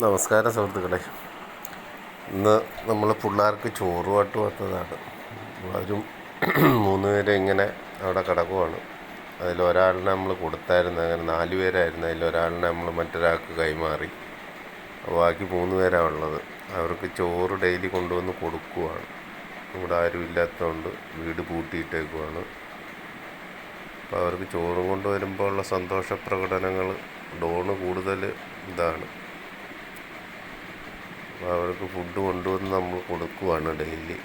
നമസ്കാരം സുഹൃത്തുക്കളെ. ഇന്ന് നമ്മൾ പിള്ളേർക്ക് ചോറുമായിട്ട് വന്നതാണ്. അവരും 3 പേര് ഇങ്ങനെ അവിടെ കിടക്കുവാണ്. അതിലൊരാളിനെ നമ്മൾ കൊടുത്തായിരുന്നു. അങ്ങനെ 4 പേരായിരുന്നു. അതിലൊരാളിനെ നമ്മൾ മറ്റൊരാൾക്ക് കൈമാറി. ബാക്കി 3 പേരാണ് ഉള്ളത്. അവർക്ക് ചോറ് ഡെയിലി കൊണ്ടുവന്ന് കൊടുക്കുവാണ്. ഇവിടെ ആരും ഇല്ലാത്തതുകൊണ്ട് വീട് പൂട്ടിയിട്ടേക്കുവാണ്. അപ്പോൾ അവർക്ക് ചോറും കൊണ്ടുവരുമ്പോൾ ഉള്ള സന്തോഷ പ്രകടനങ്ങൾ ഡോണ് കൂടുതൽ ഇതാണ്. അവർക്ക് ഫുഡ് കൊണ്ടുവന്ന് നമ്മൾ കൊടുക്കുവാണ് ഡെയിലി.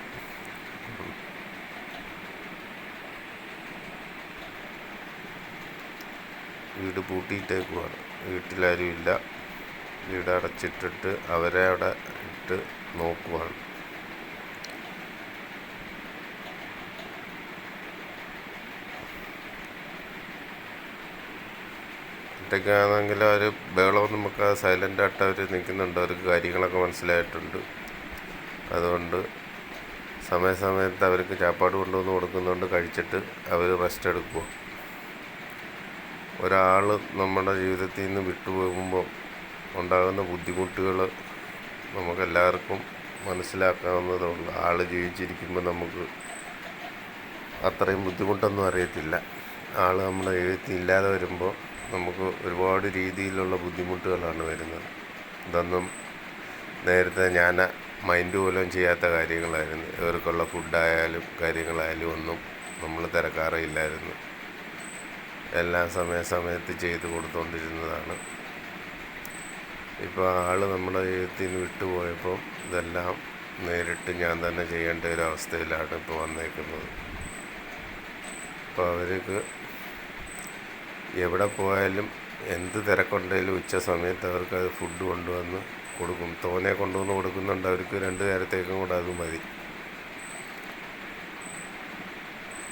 വീട് പൂട്ടിയിട്ടേക്കുവാണ്. വീട്ടിലാരും ഇല്ല. വീട് അടച്ചിട്ടിട്ട് അവരെ അവിടെ ഇട്ട് നോക്കുവാണ്. ഒറ്റയ്ക്കാണെങ്കിൽ അവർ ബഹളമൊന്നും നമുക്ക് സൈലൻ്റായിട്ട് അവർ നിൽക്കുന്നുണ്ട്. അവർക്ക് കാര്യങ്ങളൊക്കെ മനസ്സിലായിട്ടുണ്ട്. അതുകൊണ്ട് സമയത്ത് അവർക്ക് ചാപ്പാട് കൊണ്ടുവന്ന് കൊടുക്കുന്നുണ്ട്. കഴിച്ചിട്ട് അവർ റെസ്റ്റ് എടുക്കുക. ഒരാൾ നമ്മുടെ ജീവിതത്തിൽ നിന്ന് വിട്ടുപോകുമ്പോൾ ഉണ്ടാകുന്ന ബുദ്ധിമുട്ടുകൾ നമുക്കെല്ലാവർക്കും മനസ്സിലാക്കാവുന്നതുള്ളൂ. ആൾ ജീവിച്ചിരിക്കുമ്പോൾ നമുക്ക് അത്രയും ബുദ്ധിമുട്ടൊന്നും അറിയത്തില്ല. ആൾ നമ്മുടെ ജീവിതത്തിൽ ഇല്ലാതെ വരുമ്പോൾ നമുക്ക് ഒരുപാട് രീതിയിലുള്ള ബുദ്ധിമുട്ടുകളാണ് വരുന്നത്. ഇതൊന്നും നേരത്തെ ഞാൻ മൈൻഡ് പോലും ചെയ്യാത്ത കാര്യങ്ങളായിരുന്നു. ഇവർക്കുള്ള ഫുഡായാലും കാര്യങ്ങളായാലും ഒന്നും നമ്മൾ തിരക്കാറില്ലായിരുന്നു. എല്ലാം സമയത്ത് ചെയ്ത് കൊടുത്തുകൊണ്ടിരുന്നതാണ്. ഇപ്പോൾ ആൾ നമ്മുടെ ജീവിതത്തിൽ നിന്ന് വിട്ടുപോയപ്പോൾ ഇതെല്ലാം നേരിട്ട് ഞാൻ തന്നെ ചെയ്യേണ്ട ഒരു അവസ്ഥയിലാണ് ഇപ്പോൾ വന്നേക്കുന്നത്. അപ്പോൾ അവർക്ക് എവിടെ പോയാലും എന്ത് തിരക്കുണ്ടെങ്കിലും ഉച്ച സമയത്ത് അവർക്ക് അത് ഫുഡ് കൊണ്ടുവന്ന് കൊടുക്കും. തോനെ കൊണ്ടുവന്ന് കൊടുക്കുന്നുണ്ട്. അവർക്ക് 2 നേരത്തേക്കും കൂടെ അത് മതി.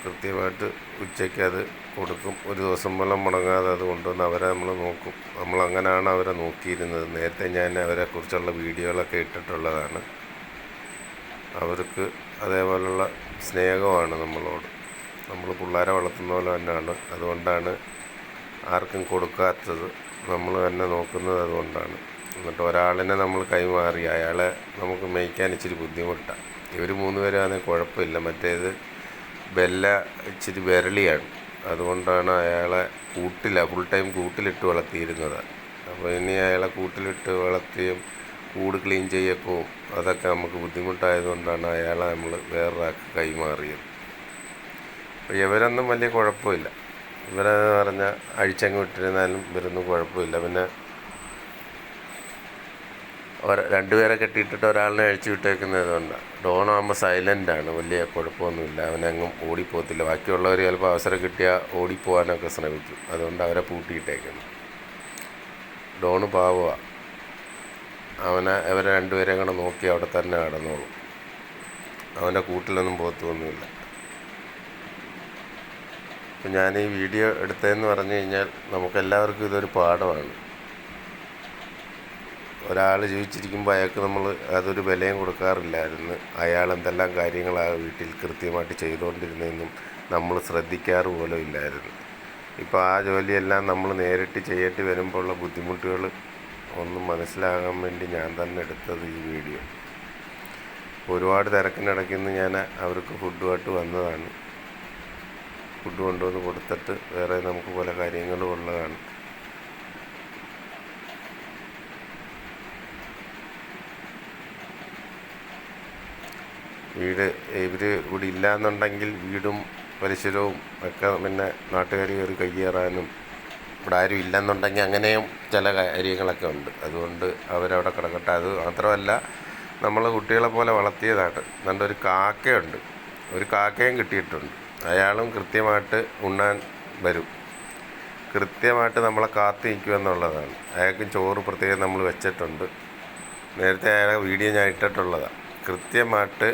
കൃത്യമായിട്ട് ഉച്ചയ്ക്ക് അത് കൊടുക്കും. ഒരു ദിവസം പോലും മുടങ്ങാതെ അത് കൊണ്ടുവന്ന് അവരെ നമ്മൾ നോക്കും. നമ്മളങ്ങനെയാണ് അവരെ നോക്കിയിരുന്നത്. നേരത്തെ ഞാൻ അവരെക്കുറിച്ചുള്ള വീഡിയോകളൊക്കെ ഇട്ടിട്ടുള്ളതാണ്. അവർക്ക് അതേപോലുള്ള സ്നേഹമാണ് നമ്മളോട്. നമ്മൾ പിള്ളേരെ വളർത്തുന്ന പോലെ തന്നെയാണ്. അതുകൊണ്ടാണ് ആർക്കും കൊടുക്കാത്തത്. നമ്മൾ തന്നെ നോക്കുന്നത് അതുകൊണ്ടാണ്. എന്നിട്ട് ഒരാളിനെ നമ്മൾ കൈമാറി അയാളെ നമുക്ക് മേയ്ക്കാൻ ഇച്ചിരി ബുദ്ധിമുട്ടാണ്. ഇവർ 3 പേരാണെങ്കിൽ കുഴപ്പമില്ല. മറ്റേത് ബെല്ല ഇച്ചിരി വിരളിയാണ്. അതുകൊണ്ടാണ് അയാളെ ഫുൾ ടൈം കൂട്ടിലിട്ട് വളർത്തിയിരുന്നത്. അപ്പോൾ ഇനി അയാളെ കൂട്ടിലിട്ട് വളർത്തിയും കൂട് ക്ലീൻ ചെയ്യക്കവും അതൊക്കെ നമുക്ക് ബുദ്ധിമുട്ടായതുകൊണ്ടാണ് അയാളെ നമ്മൾ വേറൊരാൾക്ക് കൈമാറിയത്. അപ്പോൾ ഇവരൊന്നും വലിയ കുഴപ്പമില്ല. ഇവരെന്ന് പറഞ്ഞാൽ അഴിച്ചങ്ങ് വിട്ടിരുന്നാലും ഇവരൊന്നും കുഴപ്പമില്ല. പിന്നെ 2 പേരെ കെട്ടിയിട്ടിട്ട് ഒരാളിനെ അഴിച്ചു വിട്ടേക്കുന്നത് കൊണ്ടാണ്. ഡോണാകുമ്പോൾ സൈലൻ്റാണ്. വലിയ കുഴപ്പമൊന്നുമില്ല. അവനെങ്ങും ഓടിപ്പോകത്തില്ല. ബാക്കിയുള്ളവർ ചിലപ്പോൾ അവസരം കിട്ടിയാൽ ഓടിപ്പോകാനൊക്കെ ശ്രമിക്കും. അതുകൊണ്ട് അവരെ പൂട്ടിയിട്ടേക്കുന്നു. ഡോണ് പാവമാണ്. ഇവരെ 2 പേരെയും കൂടെ നോക്കി അവിടെ തന്നെ കിടന്നോളും. അവൻ്റെ കൂട്ടിലൊന്നും പോകത്തൊന്നുമില്ല. അപ്പം ഞാൻ ഈ വീഡിയോ എടുത്തതെന്ന് പറഞ്ഞു കഴിഞ്ഞാൽ നമുക്കെല്ലാവർക്കും ഇതൊരു പാഠമാണ്. ഒരാൾ ജീവിച്ചിരിക്കുമ്പോൾ അയാൾക്ക് നമ്മൾ അതൊരു വിലയും കൊടുക്കാറില്ലായിരുന്നു. അയാൾ എന്തെല്ലാം കാര്യങ്ങളാണ് വീട്ടിൽ കൃത്യമായിട്ട് ചെയ്തുകൊണ്ടിരുന്നതെന്നും നമ്മൾ ശ്രദ്ധിക്കാറ് പോലും ഇല്ലായിരുന്നു. ഇപ്പോൾ ആ ജോലിയെല്ലാം നമ്മൾ നേരിട്ട് ചെയ്യേണ്ടി വരുമ്പോഴുള്ള ബുദ്ധിമുട്ടുകൾ ഒന്നും മനസ്സിലാകാൻ വേണ്ടി ഞാൻ തന്നെ എടുത്തത് ഈ വീഡിയോ. ഒരുപാട് തിരക്കിനിടയ്ക്ക് നിന്ന് ഞാൻ അവർക്ക് ഫുഡുമായിട്ട് വന്നതാണ്. ഫുഡ് കൊണ്ടുവന്ന് കൊടുത്തിട്ട് വേറെ നമുക്ക് പല കാര്യങ്ങളും ഉള്ളതാണ്. ഇവർ ഇവിടെ ഇല്ലയെന്നുണ്ടെങ്കിൽ വീടും പരിസരവും ഒക്കെ പിന്നെ നാട്ടുകാർ കയറി കയ്യേറാനും, ഇവിടെ ആരും ഇല്ലെന്നുണ്ടെങ്കിൽ അങ്ങനെയും ചില കാര്യങ്ങളൊക്കെ ഉണ്ട്. അതുകൊണ്ട് അവരവിടെ കിടക്കട്ടെ. അത് മാത്രമല്ല, നമ്മൾ കുട്ടികളെ പോലെ വളർത്തിയതാണ്. നല്ലൊരു കാക്കയുണ്ട്. ഒരു കാക്കയും കിട്ടിയിട്ടുണ്ട്. അയാളും കൃത്യമായിട്ട് ഉണ്ണാൻ വരും. കൃത്യമായിട്ട് നമ്മളെ കാത്തു നിൽക്കുമെന്നുള്ളതാണ്. അയാൾക്കും ചോറ് പ്രത്യേകം നമ്മൾ വെച്ചിട്ടുണ്ട്. നേരത്തെ അയാളെ വീഡിയോ ഞാൻ ഇട്ടിട്ടുള്ളതാണ്. കൃത്യമായിട്ട്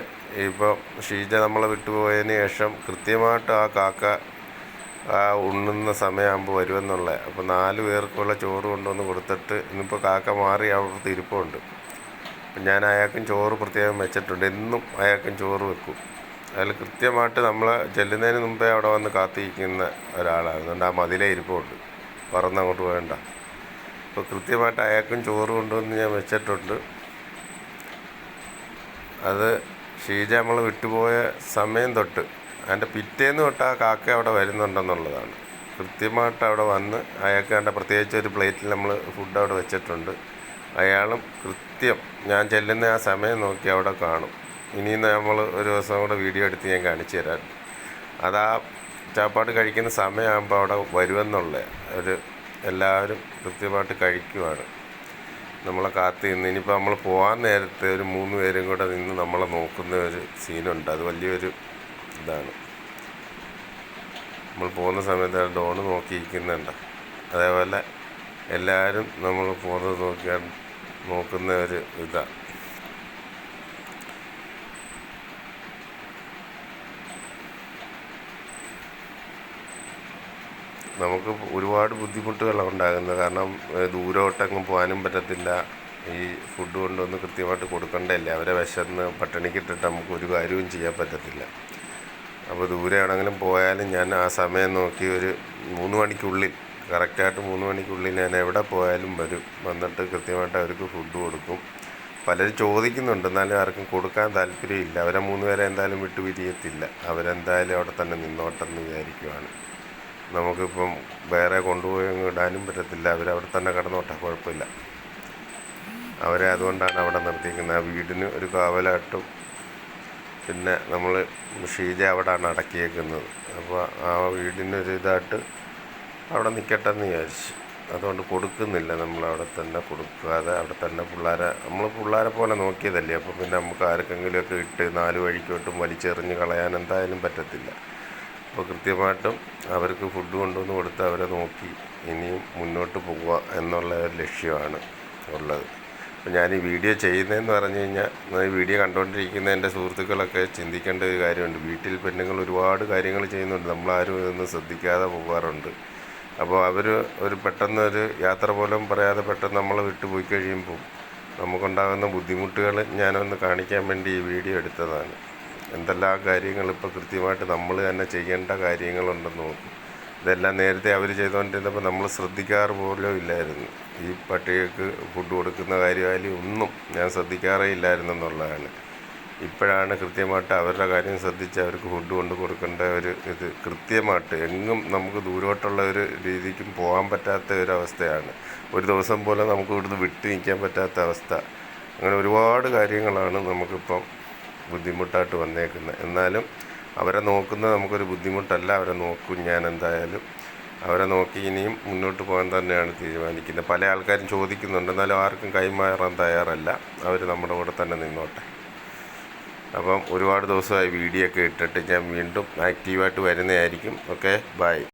ഇപ്പോൾ ഷീജ നമ്മളെ വിട്ടുപോയതിന് ശേഷം കൃത്യമായിട്ട് ആ കാക്ക ഉണ്ണുന്ന സമയമാകുമ്പോൾ വരുമെന്നുള്ള. അപ്പോൾ 4 പേർക്കുള്ള ചോറ് കൊണ്ടുവന്ന് കൊടുത്തിട്ട് ഇന്നിപ്പോൾ കാക്ക മാറി അവിടുത്തെ ഇരിപ്പുണ്ട്. അപ്പം ഞാൻ അയാൾക്കും ചോറ് പ്രത്യേകം വെച്ചിട്ടുണ്ട്. എന്നും അയാൾക്കും ചോറ് വെക്കും. അതിൽ കൃത്യമായിട്ട് നമ്മൾ ചെല്ലുന്നതിന് മുമ്പേ അവിടെ വന്ന് കാത്തിരിക്കുന്ന ഒരാളാണ്. അതുകൊണ്ട് ആ മതിലേ ഇരിപ്പുണ്ട്. പറന്നങ്ങോട്ട് വേണ്ട. ഇപ്പോൾ കൃത്യമായിട്ട് അയാൾക്കും ചോറ് കൊണ്ടുവന്ന് ഞാൻ വെച്ചിട്ടുണ്ട്. അത് ഷീജ നമ്മൾ വിട്ടുപോയ സമയം തൊട്ട് അതിൻ്റെ പിറ്റേന്ന് തൊട്ട് ആ കാക്ക അവിടെ വരുന്നുണ്ടെന്നുള്ളതാണ്. കൃത്യമായിട്ട് അവിടെ വന്ന് അയാൾക്ക് അതിൻ്റെ പ്രത്യേകിച്ച് ഒരു പ്ലേറ്റിൽ നമ്മൾ ഫുഡ് അവിടെ വെച്ചിട്ടുണ്ട്. അയാളും കൃത്യം ഞാൻ ചെല്ലുന്ന ആ സമയം നോക്കി അവിടെ കാണും. ഇനിയും നമ്മൾ ഒരു ദിവസം കൂടെ വീഡിയോ എടുത്ത് ഞാൻ കാണിച്ചു തരാം. അതാ ചാപ്പാട് കഴിക്കുന്ന സമയമാകുമ്പോൾ അവിടെ വരുമെന്നുള്ള ഒരു എല്ലാവരും കൃത്യമായിട്ട് കഴിക്കുവാണ്. നമ്മളെ കാത്ത് നിന്ന് ഇനിയിപ്പോൾ നമ്മൾ പോകാൻ നേരത്തെ ഒരു 3 പേരും കൂടെ നിന്ന് നമ്മളെ നോക്കുന്ന ഒരു സീനുണ്ട്. അത് വലിയൊരു ഇതാണ്. നമ്മൾ പോകുന്ന സമയത്ത് ഡോണ് നോക്കിയിരിക്കുന്നുണ്ട്. അതേപോലെ എല്ലാവരും നമ്മൾ പോകുന്നത് നോക്കുന്ന ഒരു ഇതാണ്. നമുക്ക് ഒരുപാട് ബുദ്ധിമുട്ടുകളാണ് ഉണ്ടാകുന്നത്. കാരണം ദൂരോട്ടെങ്ങും പോകാനും പറ്റത്തില്ല. ഈ ഫുഡ് കൊണ്ടുവന്ന് കൃത്യമായിട്ട് കൊടുക്കേണ്ടതല്ലേ. അവരെ വിശന്ന് പട്ടിണിക്കിട്ടിട്ട് നമുക്ക് ഒരു കാര്യവും ചെയ്യാൻ പറ്റത്തില്ല. അപ്പോൾ ദൂരെയാണെങ്കിലും പോയാലും ഞാൻ ആ സമയം നോക്കി ഒരു 3 മണിക്കുള്ളിൽ കറക്റ്റായിട്ട് 3 മണിക്കുള്ളിൽ ഞാൻ എവിടെ പോയാലും വന്നിട്ട് കൃത്യമായിട്ട് അവർക്ക് ഫുഡ് കൊടുക്കും. പലരും ചോദിക്കുന്നുണ്ട്, എന്നാലും ആർക്കും കൊടുക്കാൻ താല്പര്യമില്ല. അവരെ 3 പേരെ എന്തായാലും വിട്ടു പിരിയത്തില്ല. അവരെന്തായാലും അവിടെ തന്നെ നിന്നോട്ടെന്ന് വിചാരിക്കുവാണ്. നമുക്കിപ്പം വേറെ കൊണ്ടുപോയി ഇടാനും പറ്റത്തില്ല. അവരവിടെ തന്നെ കിടന്നോട്ടെ, കുഴപ്പമില്ല. അവരെ അതുകൊണ്ടാണ് അവിടെ നിർത്തിയിരിക്കുന്നത്. ആ വീടിന് ഒരു കാവലായിട്ടും പിന്നെ നമ്മൾ ഷീജ അവിടെയാണ് അടക്കിയേക്കുന്നത്. അപ്പോൾ ആ വീടിനൊരു ഇതായിട്ട് അവിടെ നിൽക്കട്ടെ എന്ന് വിചാരിച്ചു. അതുകൊണ്ട് കൊടുക്കുന്നില്ല. നമ്മളവിടെ തന്നെ കൊടുക്കാതെ അവിടെ തന്നെ പിള്ളേരെ പോലെ നോക്കിയതല്ലേ. അപ്പോൾ പിന്നെ നമുക്ക് ആർക്കെങ്കിലുമൊക്കെ ഇട്ട് 4 വഴിക്കോട്ടും വലിച്ചെറിഞ്ഞ് കളയാൻ എന്തായാലും പറ്റത്തില്ല. അപ്പോൾ കൃത്യമായിട്ടും അവർക്ക് ഫുഡ് കൊണ്ടുവന്ന് കൊടുത്ത് അവരെ നോക്കി ഇനിയും മുന്നോട്ട് പോവുക എന്നുള്ള ഒരു ലക്ഷ്യമാണ് ഉള്ളത്. അപ്പോൾ ഞാൻ ഈ വീഡിയോ ചെയ്യുന്നതെന്ന് പറഞ്ഞു കഴിഞ്ഞാൽ, ഈ വീഡിയോ കണ്ടുകൊണ്ടിരിക്കുന്ന എൻ്റെ സുഹൃത്തുക്കളൊക്കെ ചിന്തിക്കേണ്ട ഒരു കാര്യമുണ്ട്. വീട്ടിൽ പെണ്ണുങ്ങൾ ഒരുപാട് കാര്യങ്ങൾ ചെയ്യുന്നുണ്ട്, നമ്മളാരും ഇതൊന്നും ശ്രദ്ധിക്കാതെ പോകാറുണ്ട്. അപ്പോൾ അവർ പെട്ടെന്നൊരു യാത്ര പോലും പറയാതെ പെട്ടെന്ന് നമ്മളെ വിട്ടുപോയി കഴിയുമ്പോൾ നമുക്കുണ്ടാകുന്ന ബുദ്ധിമുട്ടുകൾ ഞാനൊന്ന് കാണിക്കാൻ വേണ്ടി ഈ വീഡിയോ എടുത്തതാണ്. എന്തെല്ലാം കാര്യങ്ങൾ ഇപ്പോൾ കൃത്യമായിട്ട് നമ്മൾ തന്നെ ചെയ്യേണ്ട കാര്യങ്ങളുണ്ടെന്ന് നോക്കും. ഇതെല്ലാം നേരത്തെ അവർ ചെയ്തുകൊണ്ടിരുന്നപ്പോൾ നമ്മൾ ശ്രദ്ധിക്കാറ് പോലും ഇല്ലായിരുന്നു. ഈ പട്ടികൾക്ക് ഫുഡ് കൊടുക്കുന്ന കാര്യമായാലും ഒന്നും ഞാൻ ശ്രദ്ധിക്കാറേ ഇല്ലായിരുന്നു എന്നുള്ളതാണ്. ഇപ്പോഴാണ് കൃത്യമായിട്ട് അവരുടെ കാര്യം ശ്രദ്ധിച്ച് അവർക്ക് ഫുഡ് കൊണ്ട് കൊടുക്കേണ്ട ഒരു ഇത് കൃത്യമായിട്ട് എങ്ങും നമുക്ക് ദൂരോട്ടുള്ള ഒരു രീതിക്കും പോകാൻ പറ്റാത്ത ഒരവസ്ഥയാണ്. ഒരു ദിവസം പോലെ നമുക്ക് ഇവിടുന്ന് വിട്ട് നിൽക്കാൻ പറ്റാത്ത അവസ്ഥ. അങ്ങനെ ഒരുപാട് കാര്യങ്ങളാണ് നമുക്കിപ്പം ബുദ്ധിമുട്ടായിട്ട് വന്നേക്കുന്നത്. എന്നാലും അവരെ നോക്കുന്നത് നമുക്കൊരു ബുദ്ധിമുട്ടല്ല. അവരെ നോക്കും ഞാൻ എന്തായാലും. അവരെ നോക്കി ഇനിയും മുന്നോട്ട് പോകാൻ തന്നെയാണ് തീരുമാനിക്കുന്നത്. പല ആൾക്കാരും ചോദിക്കുന്നുണ്ട്, എന്നാലും ആർക്കും കൈമാറാൻ തയ്യാറല്ല. അവർ നമ്മുടെ കൂടെ തന്നെ നിന്നോട്ടെ. അപ്പം ഒരുപാട് ദിവസമായി വീഡിയോ ഒക്കെ ഇട്ടിട്ട് ഞാൻ വീണ്ടും ആക്റ്റീവായിട്ട് വരുന്നതായിരിക്കും. Okay, by.